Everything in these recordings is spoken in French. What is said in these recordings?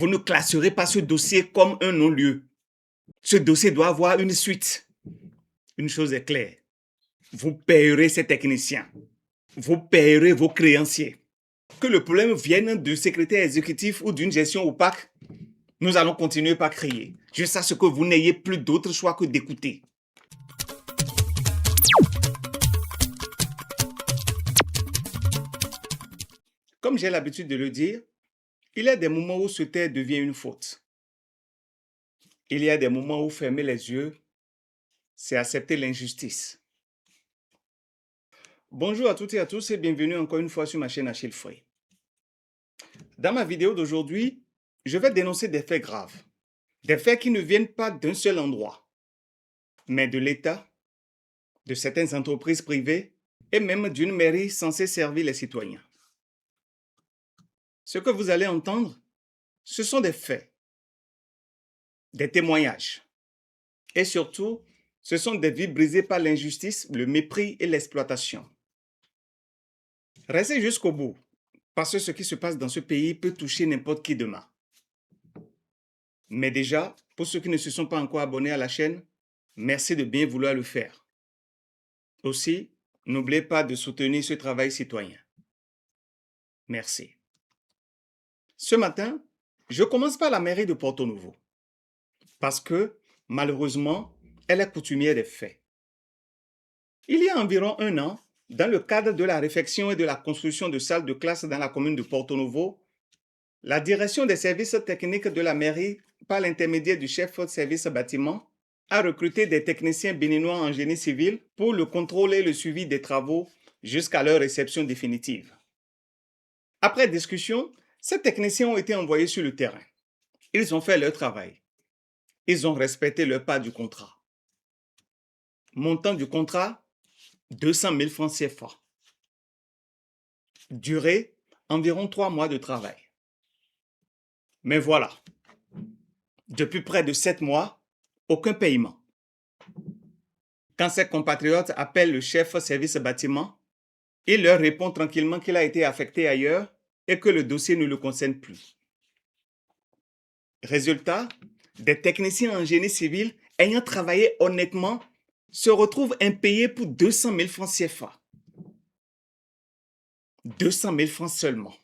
Vous ne classerez pas ce dossier comme un non-lieu. Ce dossier doit avoir une suite. Une chose est claire. Vous payerez ces techniciens. Vous payerez vos créanciers. Que le problème vienne du secrétaire exécutif ou d'une gestion opaque, nous allons continuer par crier. Jusqu'à ce que vous n'ayez plus d'autre choix que d'écouter. Comme j'ai l'habitude de le dire, il y a des moments où se taire devient une faute. Il y a des moments où fermer les yeux, c'est accepter l'injustice. Bonjour à toutes et à tous et bienvenue encore une fois sur ma chaîne Achille Frey. Dans ma vidéo d'aujourd'hui, je vais dénoncer des faits graves. Des faits qui ne viennent pas d'un seul endroit, mais de l'État, de certaines entreprises privées et même d'une mairie censée servir les citoyens. Ce que vous allez entendre, ce sont des faits, des témoignages. Et surtout, ce sont des vies brisées par l'injustice, le mépris et l'exploitation. Restez jusqu'au bout, parce que ce qui se passe dans ce pays peut toucher n'importe qui demain. Mais déjà, pour ceux qui ne se sont pas encore abonnés à la chaîne, merci de bien vouloir le faire. Aussi, n'oubliez pas de soutenir ce travail citoyen. Merci. Ce matin, je commence par la mairie de Porto-Novo. Parce que, malheureusement, elle est coutumière des faits. Il y a environ un an, dans le cadre de la réfection et de la construction de salles de classe dans la commune de Porto-Novo, la direction des services techniques de la mairie, par l'intermédiaire du chef de service bâtiment, a recruté des techniciens béninois en génie civil pour le contrôle et le suivi des travaux jusqu'à leur réception définitive. Après discussion, ces techniciens ont été envoyés sur le terrain. Ils ont fait leur travail. Ils ont respecté leur part du contrat. Montant du contrat, 200 000 francs CFA. Durée, environ 3 mois de travail. Mais voilà, depuis près de 7 mois, aucun paiement. Quand ses compatriotes appellent le chef service bâtiment, il leur répond tranquillement qu'il a été affecté ailleurs et que le dossier ne le concerne plus. Résultat, des techniciens en génie civil ayant travaillé honnêtement se retrouvent impayés pour 200 000 francs CFA. 200 000 francs seulement.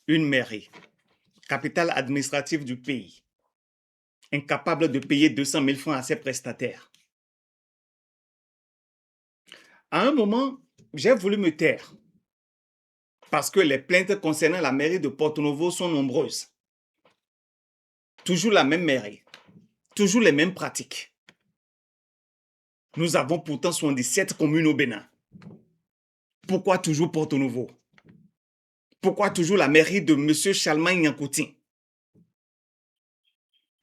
Une mairie, capitale administrative du pays, incapable de payer 200 000 francs à ses prestataires. À un moment, j'ai voulu me taire parce que les plaintes concernant la mairie de Porto-Novo sont nombreuses. Toujours la même mairie, toujours les mêmes pratiques. Nous avons pourtant 77 communes au Bénin. Pourquoi toujours Porto-Novo? Pourquoi toujours la mairie de M. Charlemagne Nyankoutin?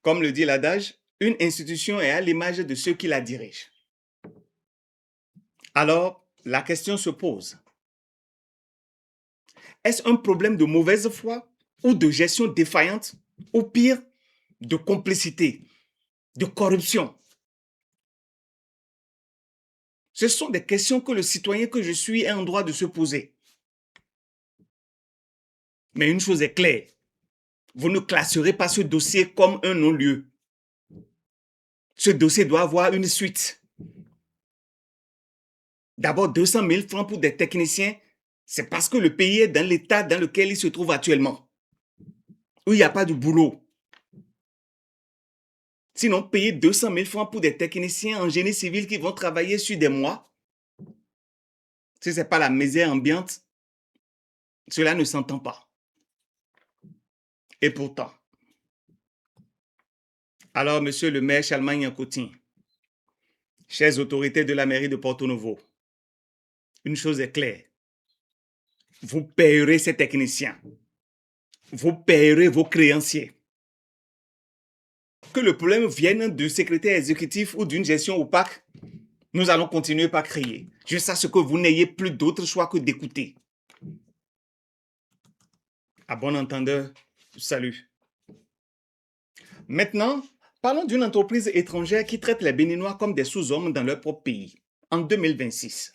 Comme le dit l'adage, une institution est à l'image de ceux qui la dirigent. Alors, la question se pose. Est-ce un problème de mauvaise foi ou de gestion défaillante ou pire, de complicité, de corruption? Ce sont des questions que le citoyen que je suis est en droit de se poser. Mais une chose est claire, vous ne classerez pas ce dossier comme un non-lieu. Ce dossier doit avoir une suite. D'abord, 200 000 francs pour des techniciens, c'est parce que le pays est dans l'état dans lequel il se trouve actuellement, où il n'y a pas de boulot. Sinon, payer 200 000 francs pour des techniciens en génie civil qui vont travailler sur des mois, si ce n'est pas la misère ambiante, cela ne s'entend pas. Et pourtant, alors, monsieur le maire Charlemagne Nyankoutin, chères autorités de la mairie de Porto-Novo, une chose est claire, vous payerez ces techniciens, vous payerez vos créanciers. Que le problème vienne du secrétaire exécutif ou d'une gestion opaque, nous allons continuer par crier, jusqu'à ce que vous n'ayez plus d'autre choix que d'écouter. À bon entendeur, salut. Maintenant, parlons d'une entreprise étrangère qui traite les Béninois comme des sous-hommes dans leur propre pays, en 2026.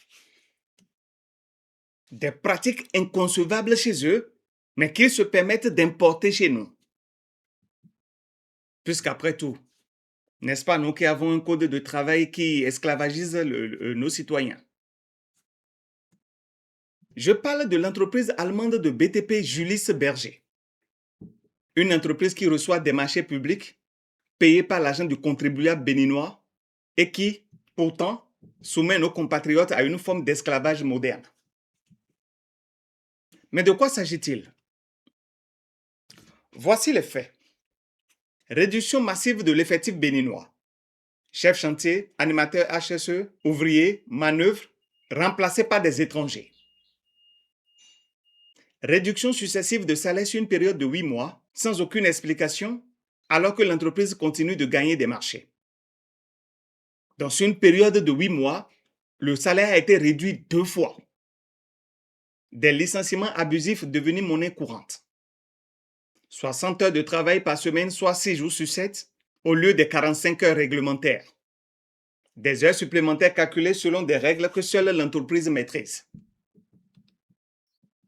Des pratiques inconcevables chez eux mais qu'ils se permettent d'importer chez nous. Puisqu'après tout, n'est-ce pas nous qui avons un code de travail qui esclavagise nos citoyens? Je parle de l'entreprise allemande de BTP Julius Berger, une entreprise qui reçoit des marchés publics payés par l'argent du contribuable béninois et qui, pourtant, soumet nos compatriotes à une forme d'esclavage moderne. Mais de quoi s'agit-il? Voici les faits. Réduction massive de l'effectif béninois. Chef chantier, animateur HSE, ouvrier, manœuvre, remplacés par des étrangers. Réduction successive de salaire sur une période de 8 mois, sans aucune explication, alors que l'entreprise continue de gagner des marchés. Dans une période de 8 mois, le salaire a été réduit 2 fois. Des licenciements abusifs devenus monnaie courante. 60 heures de travail par semaine, soit 6 jours sur 7, au lieu des 45 heures réglementaires. Des heures supplémentaires calculées selon des règles que seule l'entreprise maîtrise.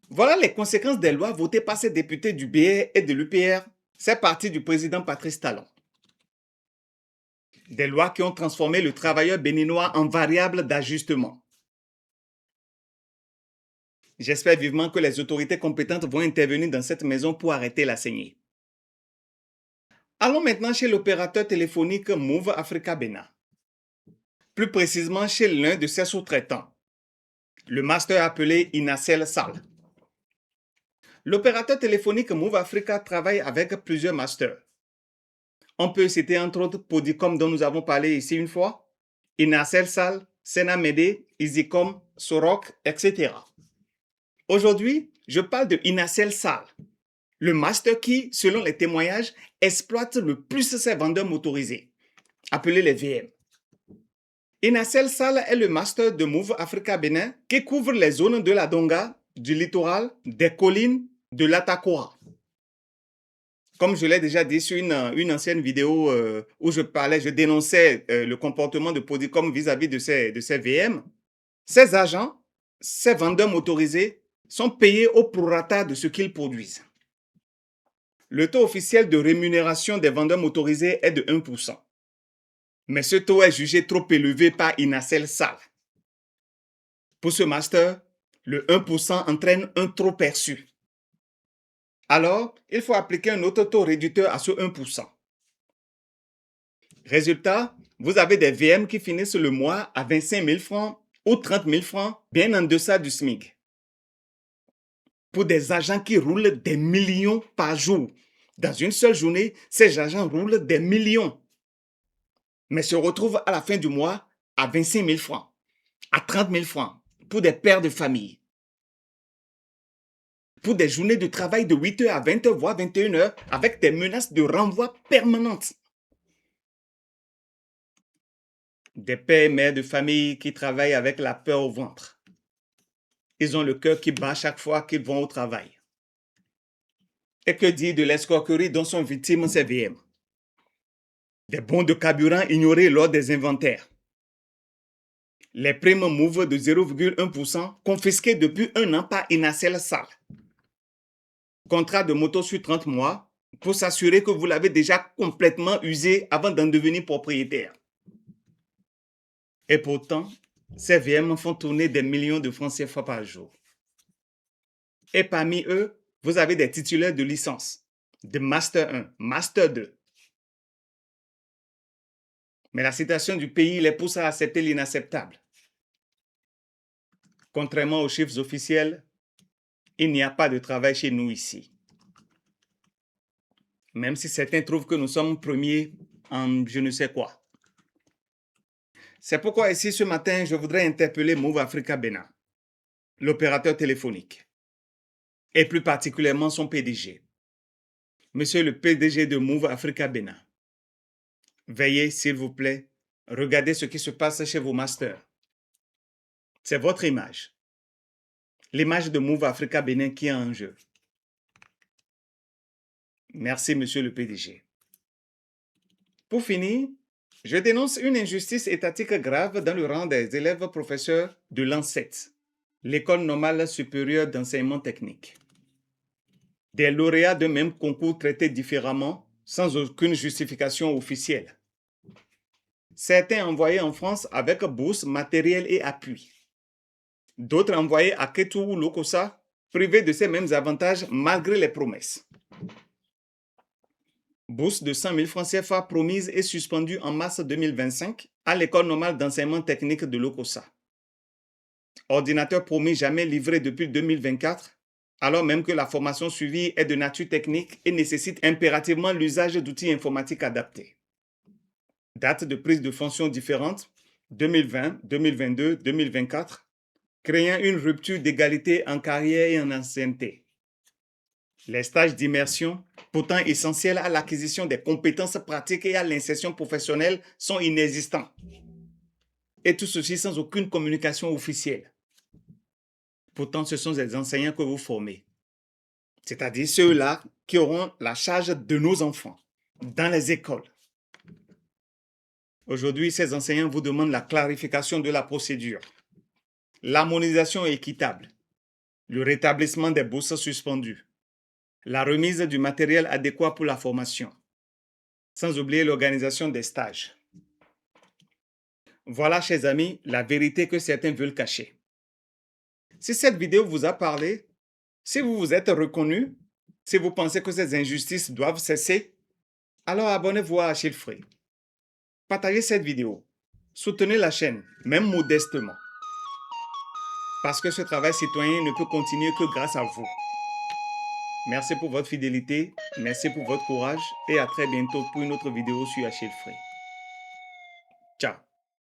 Voilà les conséquences des lois votées par ces députés du BR et de l'UPR, ces partis du président Patrice Talon. Des lois qui ont transformé le travailleur béninois en variable d'ajustement. J'espère vivement que les autorités compétentes vont intervenir dans cette maison pour arrêter la saignée. Allons maintenant chez l'opérateur téléphonique Move Africa Bénin. Plus précisément chez l'un de ses sous-traitants, le master appelé Inacel Sal. L'opérateur téléphonique Move Africa travaille avec plusieurs masters. On peut citer entre autres Podicom dont nous avons parlé ici une fois, Inacel Sal, Senamede, Easycom, Sorok, etc. Aujourd'hui, je parle de Inacel Sal, le master qui, selon les témoignages, exploite le plus ses vendeurs motorisés, appelés les VM. Inacel Sal est le master de Move Africa Bénin qui couvre les zones de la Donga, du littoral, des collines, de l'Atakoa. Comme je l'ai déjà dit sur une ancienne vidéo où je dénonçais le comportement de Podicom vis-à-vis de ces VM, ces agents, ces vendeurs motorisés sont payés au prorata de ce qu'ils produisent. Le taux officiel de rémunération des vendeurs motorisés est de 1%. Mais ce taux est jugé trop élevé par Inacel Sal. Pour ce master, le 1% entraîne un trop perçu. Alors, il faut appliquer un autre taux réducteur à ce 1%. Résultat, vous avez des VM qui finissent le mois à 25 000 francs ou 30 000 francs, bien en deçà du SMIC. Pour des agents qui roulent des millions par jour. Dans une seule journée, ces agents roulent des millions. Mais se retrouvent à la fin du mois à 25 000 francs, à 30 000 francs pour des pères de famille. Pour des journées de travail de 8 heures à 20 heures, voire 21 heures, avec des menaces de renvoi permanentes. Des pères et mères de famille qui travaillent avec la peur au ventre. Ils ont le cœur qui bat chaque fois qu'ils vont au travail. Et que dire de l'escroquerie dont sont victimes ces VM? Des bons de carburant ignorés lors des inventaires. Les primes Move de 0,1% confisquées depuis 1 an par Inacel Sal. Contrat de moto sur 30 mois pour s'assurer que vous l'avez déjà complètement usé avant d'en devenir propriétaire. Et pourtant, ces VM font tourner des millions de francs CFA par jour. Et parmi eux, vous avez des titulaires de licence, de Master 1, Master 2. Mais la situation du pays les pousse à accepter l'inacceptable. Contrairement aux chiffres officiels, il n'y a pas de travail chez nous ici. Même si certains trouvent que nous sommes premiers en je ne sais quoi. C'est pourquoi ici ce matin, je voudrais interpeller Move Africa Bénin, l'opérateur téléphonique, et plus particulièrement son PDG. Monsieur le PDG de Move Africa Bénin, veuillez, s'il vous plaît, regarder ce qui se passe chez vos masters. C'est votre image. L'image de Move Africa Bénin qui est en jeu. Merci, monsieur le PDG. Pour finir, je dénonce une injustice étatique grave dans le rang des élèves professeurs de l'ANSET, l'École normale supérieure d'enseignement technique. Des lauréats d'un même concours traités différemment, sans aucune justification officielle. Certains envoyés en France avec bourse, matériel et appui. D'autres envoyés à Ketu ou Lokossa, privés de ces mêmes avantages malgré les promesses. Bourse de 100 000 francs CFA promise et suspendue en mars 2025 à l'école normale d'enseignement technique de Lokossa. Ordinateur promis jamais livré depuis 2024, alors même que la formation suivie est de nature technique et nécessite impérativement l'usage d'outils informatiques adaptés. Date de prise de fonction différentes, 2020, 2022, 2024, créant une rupture d'égalité en carrière et en ancienneté. Les stages d'immersion, pourtant essentiels à l'acquisition des compétences pratiques et à l'insertion professionnelle, sont inexistants. Et tout ceci sans aucune communication officielle. Pourtant, ce sont des enseignants que vous formez. C'est-à-dire ceux-là qui auront la charge de nos enfants dans les écoles. Aujourd'hui, ces enseignants vous demandent la clarification de la procédure, l'harmonisation équitable, le rétablissement des bourses suspendues, la remise du matériel adéquat pour la formation, sans oublier l'organisation des stages. Voilà, chers amis, la vérité que certains veulent cacher. Si cette vidéo vous a parlé, si vous vous êtes reconnu, si vous pensez que ces injustices doivent cesser, alors abonnez-vous à Achille Free. Partagez cette vidéo. Soutenez la chaîne, même modestement. Parce que ce travail citoyen ne peut continuer que grâce à vous. Merci pour votre fidélité, merci pour votre courage et à très bientôt pour une autre vidéo sur Achille Free. Ciao.